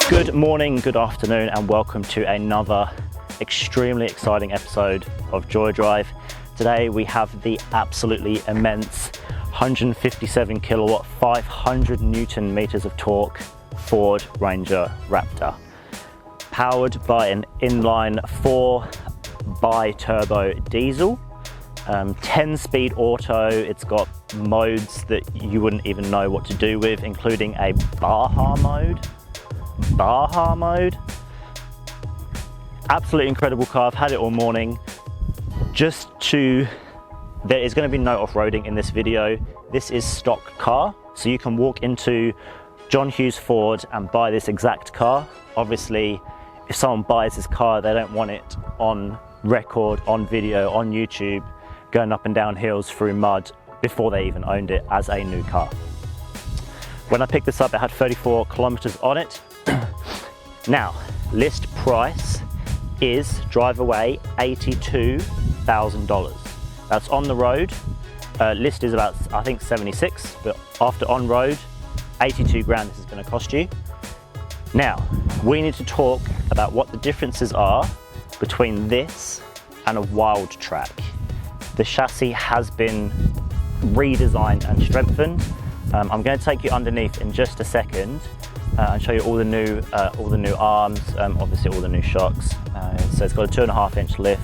Good morning, good afternoon, and welcome to another extremely exciting episode of Joy Drive. Today we have the absolutely immense 157 kilowatt, 500 Newton meters of torque Ford Ranger Raptor. Powered by an inline 4 bi-turbo diesel, 10-speed auto. It's got modes that you wouldn't even know what to do with, including a Baja mode. Absolutely incredible car. I've had it all morning. There is going to be no off-roading in this video. This is stock car, so you can walk into John Hughes Ford and buy this exact car. Obviously, if someone buys this car, they don't want it on record, on video, on YouTube, going up and down hills through mud before they even owned it as a new car. When I picked this up, it had 34 kilometers on it. Now, list price is drive away $82,000. That's on the road. List is about, I think, 76, but after on road, 82 grand this is going to cost you. Now, we need to talk about what the differences are between this and a Wildtrak. The chassis has been redesigned and strengthened. I'm going to take you underneath in just a second and show you all the new arms, obviously all the new shocks. So it's got a 2.5 inch lift.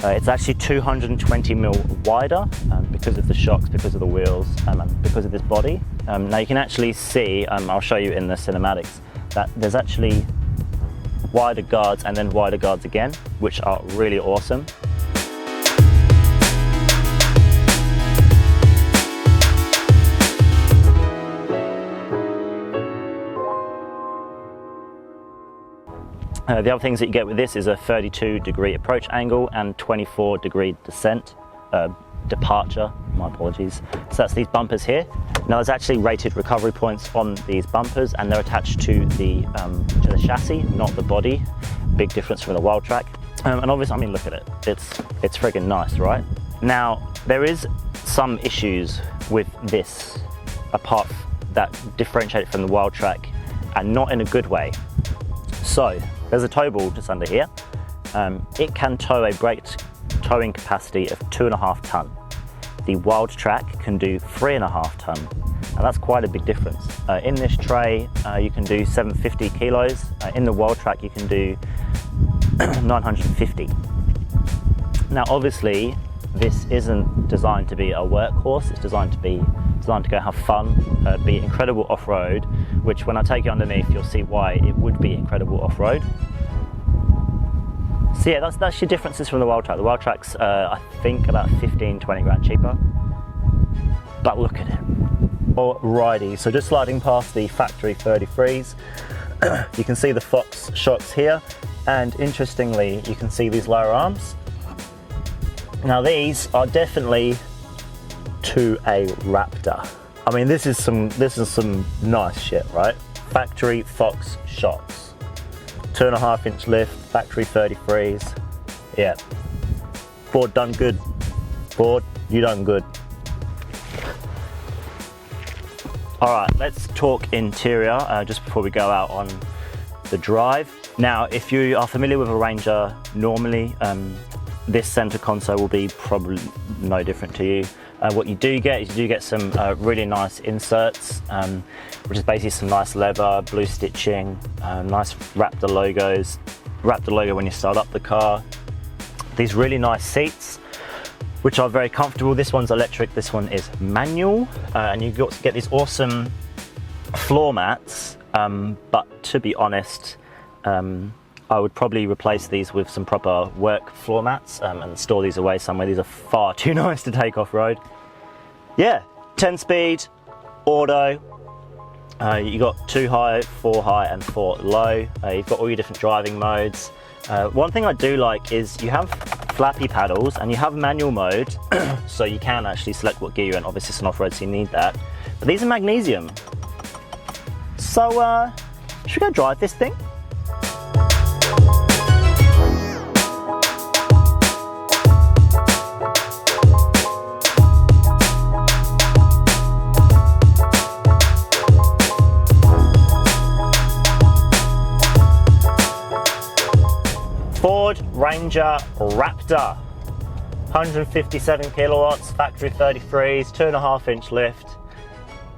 It's actually 220 mil wider because of the shocks, because of the wheels, and because of this body. Now you can actually see, I'll show you in the cinematics, that there's actually wider guards and then wider guards again, which are really awesome. The other things that you get with this is a 32-degree approach angle and 24-degree departure, my apologies. So that's these bumpers here. Now there's actually rated recovery points on these bumpers, and they're attached to the chassis, not the body. Big difference from the Wildtrak. And obviously, I mean, look at it. It's friggin' nice, right? Now, there is some issues with this, apart that differentiate it from the Wildtrak, and not in a good way. So, there's a tow ball just under here. It can tow a braked towing capacity of 2.5 ton. The Wildtrak can do 3.5 ton. Now that's quite a big difference. In this tray, you can do 750 kilos. In the Wildtrak, you can do 950. Now, obviously, this isn't designed to be a workhorse. It's designed to go have fun, be incredible off-road, which when I take you underneath, you'll see why it would be incredible off-road. So yeah, that's your differences from the Wildtrak. The Wildtrak's, I think, about 15, 20 grand cheaper. But look at it. Alrighty, so just sliding past the factory 33s, you can see the Fox shocks here, and interestingly, you can see these lower arms. Now these are definitely to a Raptor. I mean, this is some nice shit, right? Factory Fox shocks, 2.5 inch lift, factory 33s. Yeah, Ford done good. Ford, you done good. All right, let's talk interior just before we go out on the drive. Now, if you are familiar with a Ranger, normally this center console will be probably no different to you. What you do get is you do get some really nice inserts, which is basically some nice leather, blue stitching, nice Raptor logos. Raptor logo when you start up the car. These really nice seats, which are very comfortable. This one's electric, this one is manual, and you get these awesome floor mats, but to be honest, I would probably replace these with some proper work floor mats and store these away somewhere. These are far too nice to take off-road. Yeah, 10-speed, auto. You got 2 high, 4 high, and 4 low. You've got all your different driving modes. One thing I do like is you have flappy paddles and you have manual mode, so you can actually select what gear you're in. Obviously it's an off-road, so you need that. But these are magnesium. So, should we go drive this thing? Ranger Raptor. 157 kilowatts, factory 33s, 2.5-inch lift,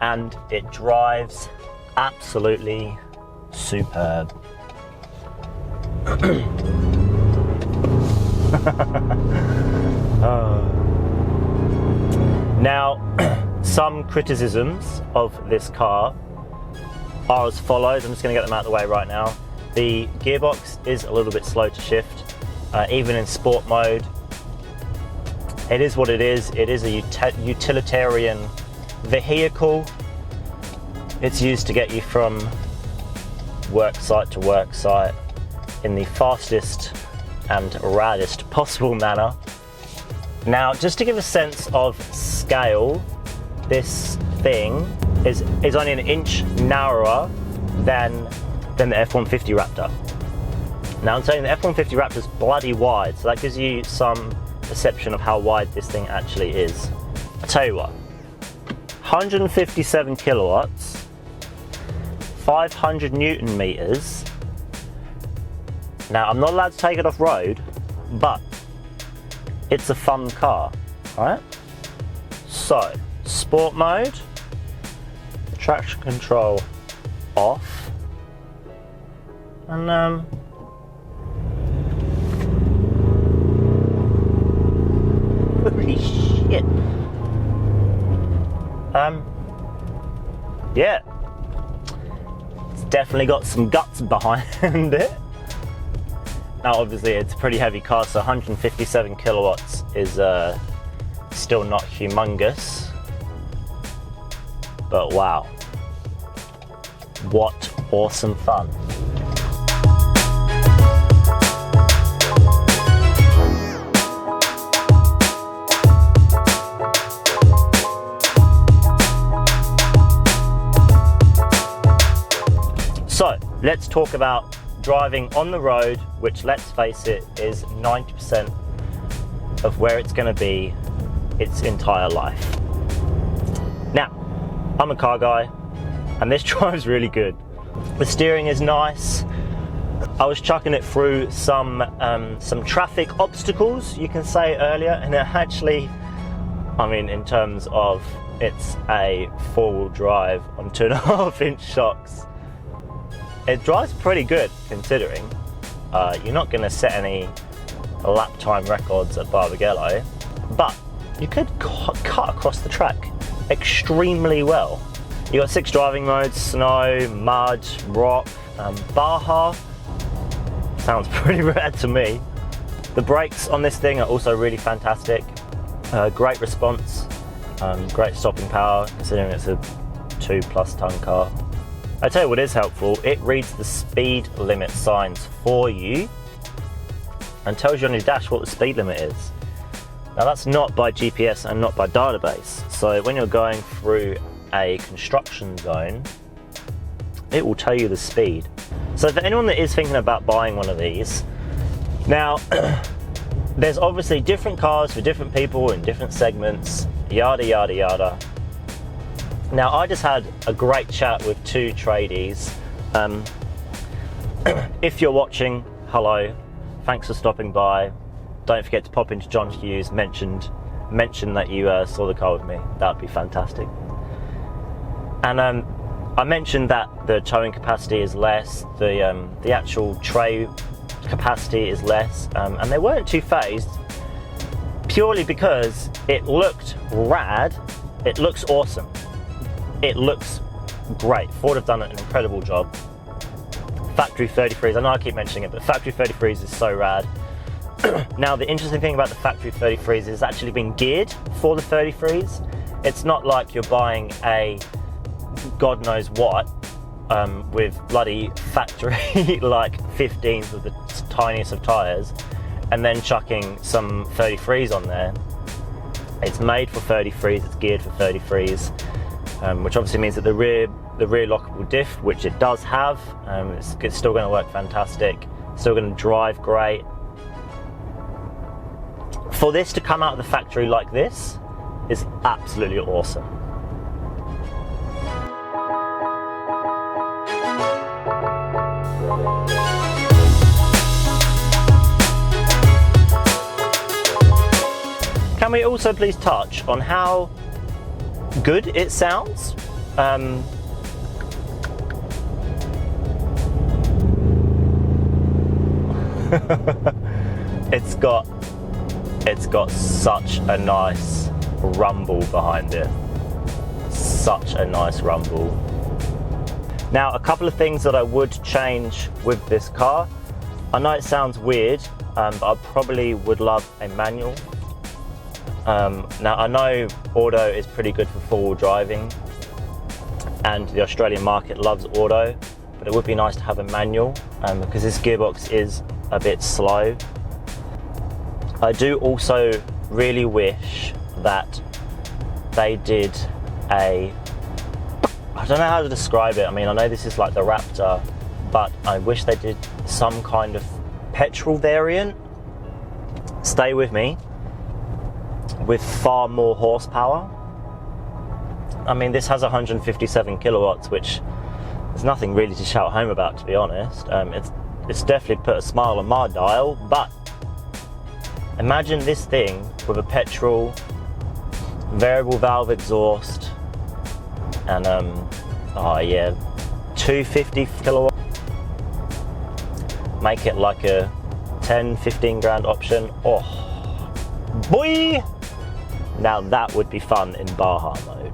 and it drives absolutely superb. Now, some criticisms of this car are as follows. I'm just going to get them out of the way right now. The gearbox is a little bit slow to shift, even in sport mode. It is what it is. It is a utilitarian vehicle. It's used to get you from work site to work site in the fastest and raddest possible manner. Now, just to give a sense of scale, this thing is only an inch narrower than the F-150 Raptor. Now, I'm saying the F-150 Raptor is bloody wide, so that gives you some perception of how wide this thing actually is. I'll tell you what, 157 kilowatts, 500 Newton meters. Now, I'm not allowed to take it off road, but it's a fun car, right? So, sport mode, traction control off, and holy shit. Yeah, it's definitely got some guts behind it. Now, obviously, it's a pretty heavy car, so 157 kilowatts is still not humongous. But wow, what awesome fun. So, let's talk about driving on the road, which, let's face it, is 90% of where it's going to be its entire life. Now, I'm a car guy, and this drives really good. The steering is nice. I was chucking it through some traffic obstacles, you can say, earlier, and it actually, I mean, in terms of it's a four-wheel drive on 2.5-inch shocks, it drives pretty good, considering. You're not going to set any lap time records at Barbagallo, but you could cut across the track extremely well. You got 6 driving modes: snow, mud, rock, Baja. Sounds pretty rad to me. The brakes on this thing are also really fantastic. Great response, great stopping power, considering it's a 2+ ton car. I tell you what is helpful, it reads the speed limit signs for you and tells you on your dash what the speed limit is. Now, that's not by GPS and not by database, so when you're going through a construction zone, it will tell you the speed. So for anyone that is thinking about buying one of these, now there's obviously different cars for different people in different segments, yada yada yada. Now, I just had a great chat with 2 tradies. If you're watching, hello, thanks for stopping by. Don't forget to pop into John Hughes, mention that you saw the car with me. That would be fantastic. And I mentioned that the towing capacity is less, the actual tray capacity is less, and they weren't too phased, purely because it looked rad, it looks awesome. It looks great. Ford have done an incredible job. Factory 33s, I know I keep mentioning it, but factory 33s is so rad. Now, the interesting thing about the factory 33s is it's actually been geared for the 33s. It's not like you're buying a God knows what with bloody factory like 15s with the tiniest of tyres and then chucking some 33s on there. It's made for 33s, it's geared for 33s. Which obviously means that the rear lockable diff, which it does have, it's still going to work fantastic, still going to drive great. For this to come out of the factory like this is absolutely awesome. Can we also please touch on how good it sounds? It's got such a nice rumble behind it. Such a nice rumble. Now, a couple of things that I would change with this car. I know it sounds weird, but I probably would love a manual. Now, I know auto is pretty good for four-wheel driving, and the Australian market loves auto, but it would be nice to have a manual because this gearbox is a bit slow. I do also really wish that they did I don't know how to describe it. I mean, I know this is like the Raptor, but I wish they did some kind of petrol variant, stay with me, with far more horsepower. I mean, this has 157 kilowatts, which is nothing really to shout home about, to be honest. It's definitely put a smile on my dial, but imagine this thing with a petrol, variable valve exhaust, and oh yeah, 250 kilowatt. Make it like a 10-15 grand option. Oh boy, now that would be fun in Baja mode.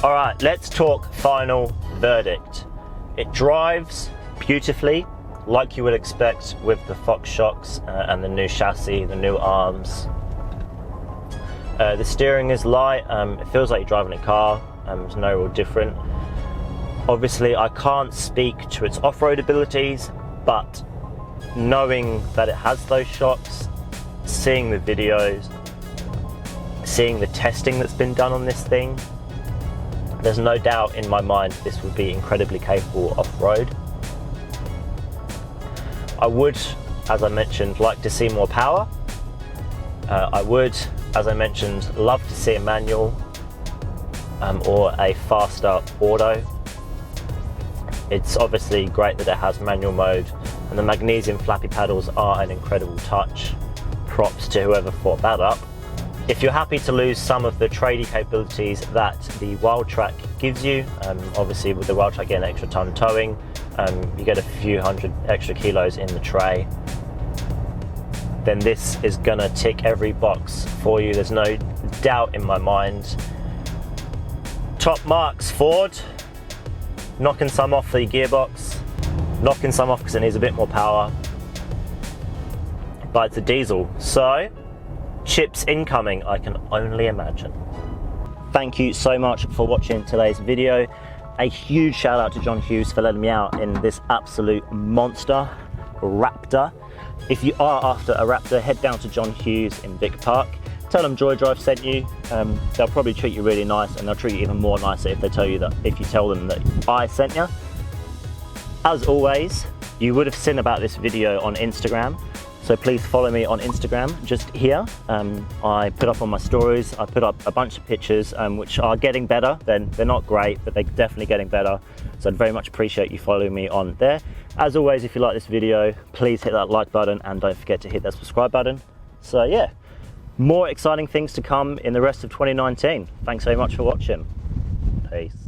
All right, let's talk final verdict. It drives beautifully, like you would expect with the Fox shocks and the new chassis, the new arms. The steering is light. It feels like you're driving a car. It's no real different. Obviously, I can't speak to its off-road abilities, but knowing that it has those shocks, seeing the videos, seeing the testing that's been done on this thing, there's no doubt in my mind this would be incredibly capable off-road. I would, as I mentioned, like to see more power. I would, as I mentioned, love to see a manual or a faster auto. It's obviously great that it has manual mode, and the magnesium flappy paddles are an incredible touch. Props to whoever thought that up. If you're happy to lose some of the tradie capabilities that the Wildtrak gives you, obviously with the Wildtrak getting extra ton towing, you get a few hundred extra kilos in the tray, then this is gonna tick every box for you. There's no doubt in my mind. Top marks, Ford. Knocking some off the gearbox, knocking some off because it needs a bit more power, but it's a diesel, so chips incoming, I can only imagine. Thank you so much for watching today's video. A huge shout out to John Hughes for letting me out in this absolute monster Raptor. If you are after a Raptor, head down to John Hughes in Vic Park. Tell them joydrive sent you. They'll probably treat you really nice, and they'll treat you even more nicer if they tell you that, if you tell them that I sent you. As always, you would have seen about this video on Instagram, so please follow me on Instagram just here. I put up on my stories, I put up a bunch of pictures which are getting better. They're not great, but they're definitely getting better, so I'd very much appreciate you following me on there. As always, if you like this video, please hit that like button and don't forget to hit that subscribe button. So yeah, more exciting things to come in the rest of 2019. Thanks very much for watching. Peace.